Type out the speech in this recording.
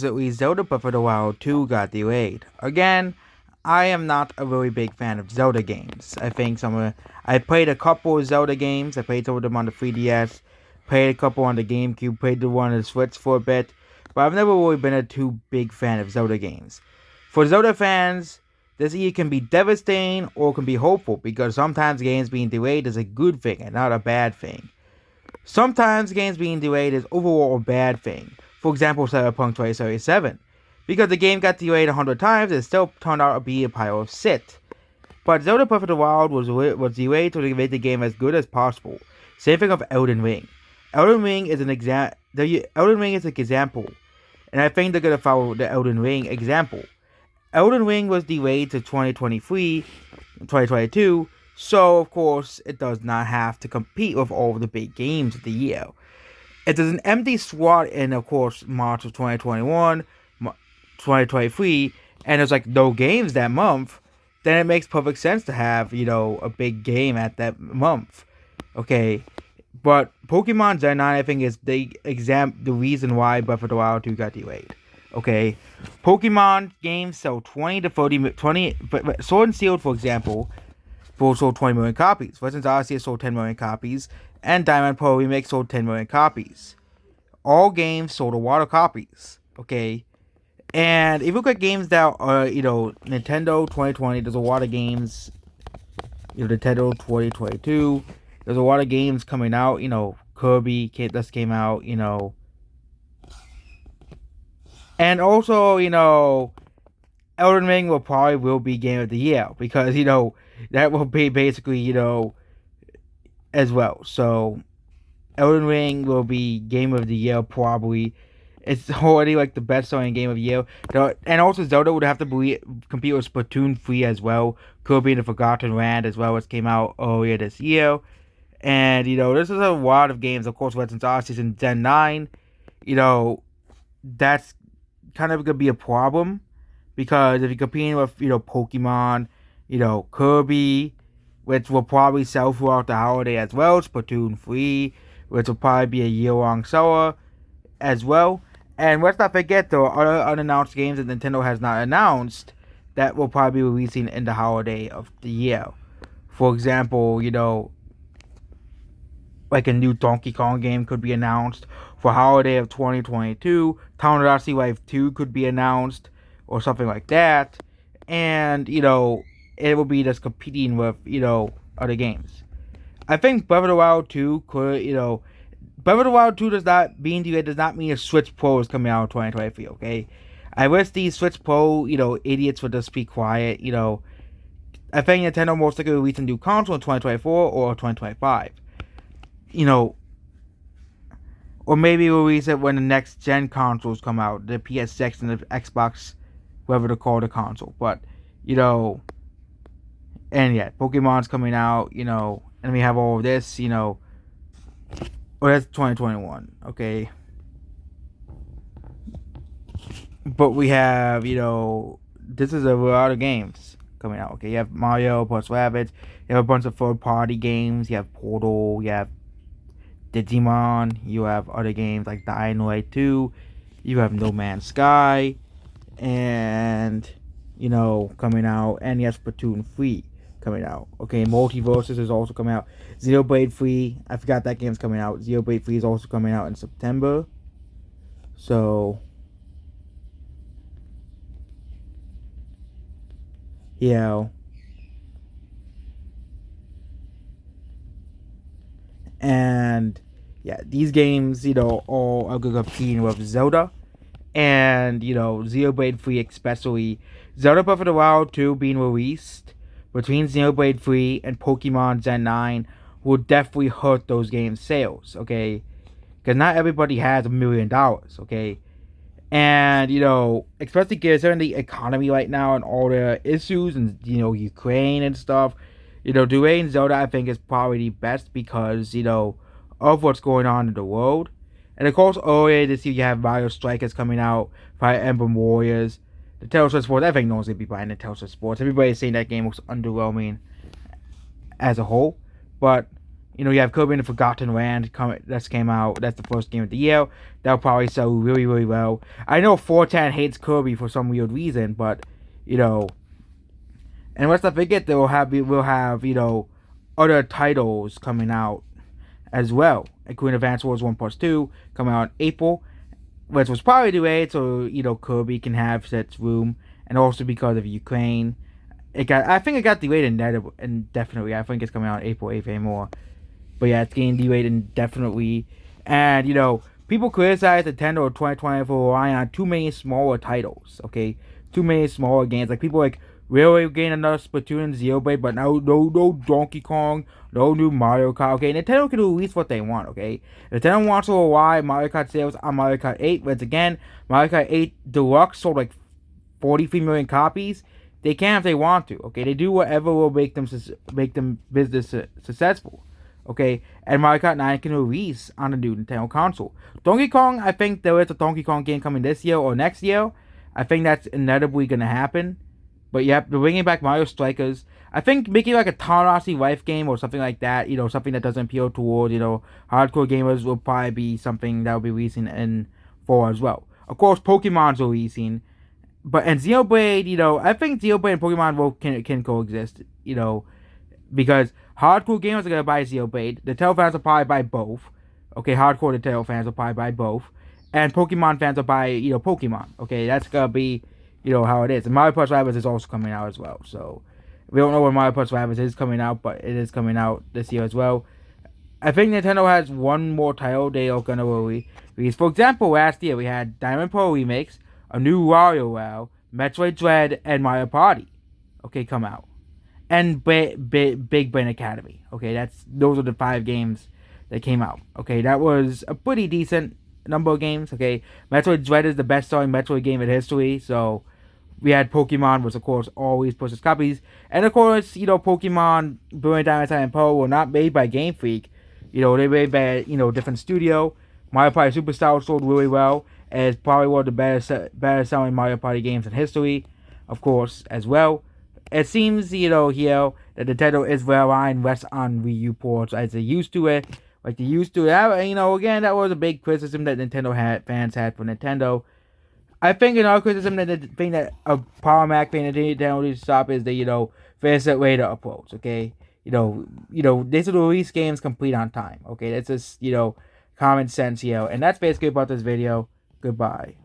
Zelda Breath of the Wild 2 got delayed. Again, I am not a really big fan of Zelda games. I played a couple of Zelda games. I played some of them on the 3DS, played a couple on the GameCube, played the one on the Switch for a bit, but I've never really been a too big fan of Zelda games. For Zelda fans, this either can be devastating or can be hopeful because sometimes games being delayed is a good thing and not a bad thing. Sometimes games being delayed is overall a bad thing. For example, Cyberpunk 2077. Because the game got delayed 100 times, it still turned out to be a pile of shit. But Zelda Breath of the Wild was delayed to make the game as good as possible. Same thing of Elden Ring. Elden Ring is an example. Elden Ring is an example, and I think they're gonna follow the Elden Ring example. Elden Ring was delayed to 2023, 2022, so of course it does not have to compete with all the big games of the year. If there's an empty slot in, of course, March of 2021, 2023, and there's like no games that month, then it makes perfect sense to have, a big game at that month. Okay. But Pokemon Gen 9, I think, is the reason why Breath of the Wild 2 got delayed. Okay. Pokemon games sell 20 to 20, Sword and Shield, for example, sold 20 million copies. Legends Odyssey sold 10 million copies. And Diamond Pearl Remake sold 10 million copies. All games sold a lot of copies. Okay. And if you look at games that are, Nintendo 2020, there's a lot of games. Nintendo 2022, there's a lot of games coming out. Kirby just came out, And also, Elden Ring will be Game of the Year. Because, that will be basically, as well. So, Elden Ring will be Game of the Year probably. It's already like the best-selling game of the year. And also Zelda would have to compete with Splatoon 3 as well. Kirby and the Forgotten Land as well, which came out earlier this year. And, this is a lot of games. Of course, Legends Arceus and Gen 9. That's kind of going to be a problem. Because if you're competing with, Pokemon, Kirby, which will probably sell throughout the holiday as well. Splatoon 3, which will probably be a year-long seller as well. And let's not forget, there are other unannounced games that Nintendo has not announced that will probably be releasing in the holiday of the year. For example, like a new Donkey Kong game could be announced for holiday of 2022. Town Life 2 could be announced or something like that. And, it will be just competing with, other games. I think Breath of the Wild 2 could, Breath of the Wild 2 does not mean a Switch Pro is coming out in 2023, okay? I wish these Switch Pro, idiots would just be quiet, I think Nintendo most likely will release a new console in 2024 or 2025. Or maybe we'll release it when the next gen consoles come out, the PS6 and the Xbox, whatever to call the console. But, and yeah, Pokemon's coming out, and we have all of this, that's 2021, okay? But we have, this is a lot of games coming out, okay? You have Mario plus Rabbids, you have a bunch of third-party games, you have Portal, you have Digimon, you have other games like Dying Light 2, you have No Man's Sky, and, coming out, and yes, Splatoon 3 coming out. Okay, Multiverses is also coming out. Xenoblade 3, I forgot that game's coming out. Xenoblade 3 is also coming out in September. So, yeah. And, yeah, these games, all are competing with Zelda. And, Xenoblade 3 especially. Zelda Breath of the Wild 2 being released between Xenoblade 3 and Pokemon Gen 9 will definitely hurt those games' sales, okay? Because not everybody has $1 million, okay? And, especially considering the economy right now and all the issues and, Ukraine and stuff, delaying Zelda, I think, is probably the best because, of what's going on in the world. And, of course, earlier this year, you have Mario Strikers coming out, Fire Emblem Warriors, the Tales of Sports. I think no one's going to be buying the Tales of Sports. Everybody's saying that game looks underwhelming as a whole. But, You have Kirby and the Forgotten Land that came out. That's the first game of the year. That'll probably sell really, really well. I know 410 hates Kirby for some weird reason, but and let's not forget that we'll have other titles coming out as well, including Advance Wars 1 Plus 2 coming out in April, which was probably delayed so Kirby can have its room, and also because of Ukraine. I think it got delayed indefinitely. I think it's coming out April 8th anymore. But yeah, it's getting delayed indefinitely. And, people criticize Nintendo in 2020 for relying on too many smaller titles, okay? Too many smaller games. Like, people really getting another Splatoon and Xenoblade, but no Donkey Kong, no new Mario Kart, okay? Nintendo can release what they want, okay? If Nintendo wants to rely Mario Kart sales on Mario Kart 8, once again, Mario Kart 8 Deluxe sold like 43 million copies. They can if they want to, okay? They do whatever will make them business successful, okay? And Mario Kart 9 can release on the new Nintendo console. Donkey Kong, I think there is a Donkey Kong game coming this year or next year. I think that's inevitably going to happen. But yeah, they're bringing back Mario Strikers. I think making like a Tamagotchi Life game or something like that, something that doesn't appeal toward, hardcore gamers will probably be something that will be releasing in fall as well. Of course, Pokemon's releasing. And Xenoblade, I think Xenoblade and Pokemon can coexist, because hardcore gamers are gonna buy Xenoblade. The Nintendo fans will probably buy both. Okay, hardcore Nintendo fans will probably buy both, and Pokemon fans will buy Pokemon. Okay, that's gonna be how it is. And Mario Plus Rabbids is also coming out as well. So we don't know when Mario Plus Rabbids is coming out, but it is coming out this year as well. I think Nintendo has one more title they are gonna release. For example, last year we had Diamond Pearl Remix, a new Wario WoW, Metroid Dread, and Mario Party. Okay, come out. And Big Brain Academy. Okay, those are the 5 games that came out. Okay, that was a pretty decent number of games. Okay, Metroid Dread is the best-selling Metroid game in history. So we had Pokemon, which of course always pushes copies, and of course Pokemon Brilliant Diamond and Pearl were not made by Game Freak. They made by a different studio. Mario Party Superstar sold really well. And it's probably one of the better selling Mario Party games in history, of course, as well. It seems, here that Nintendo is relying less on Wii U ports as they used to it. Like they used to. Again, that was a big criticism that fans had for Nintendo. I think another criticism that a Power Mac fan that Nintendo needs to stop is the, fast later approach, okay? They should release games complete on time, okay? That's just, common sense, and that's basically about this video. Goodbye.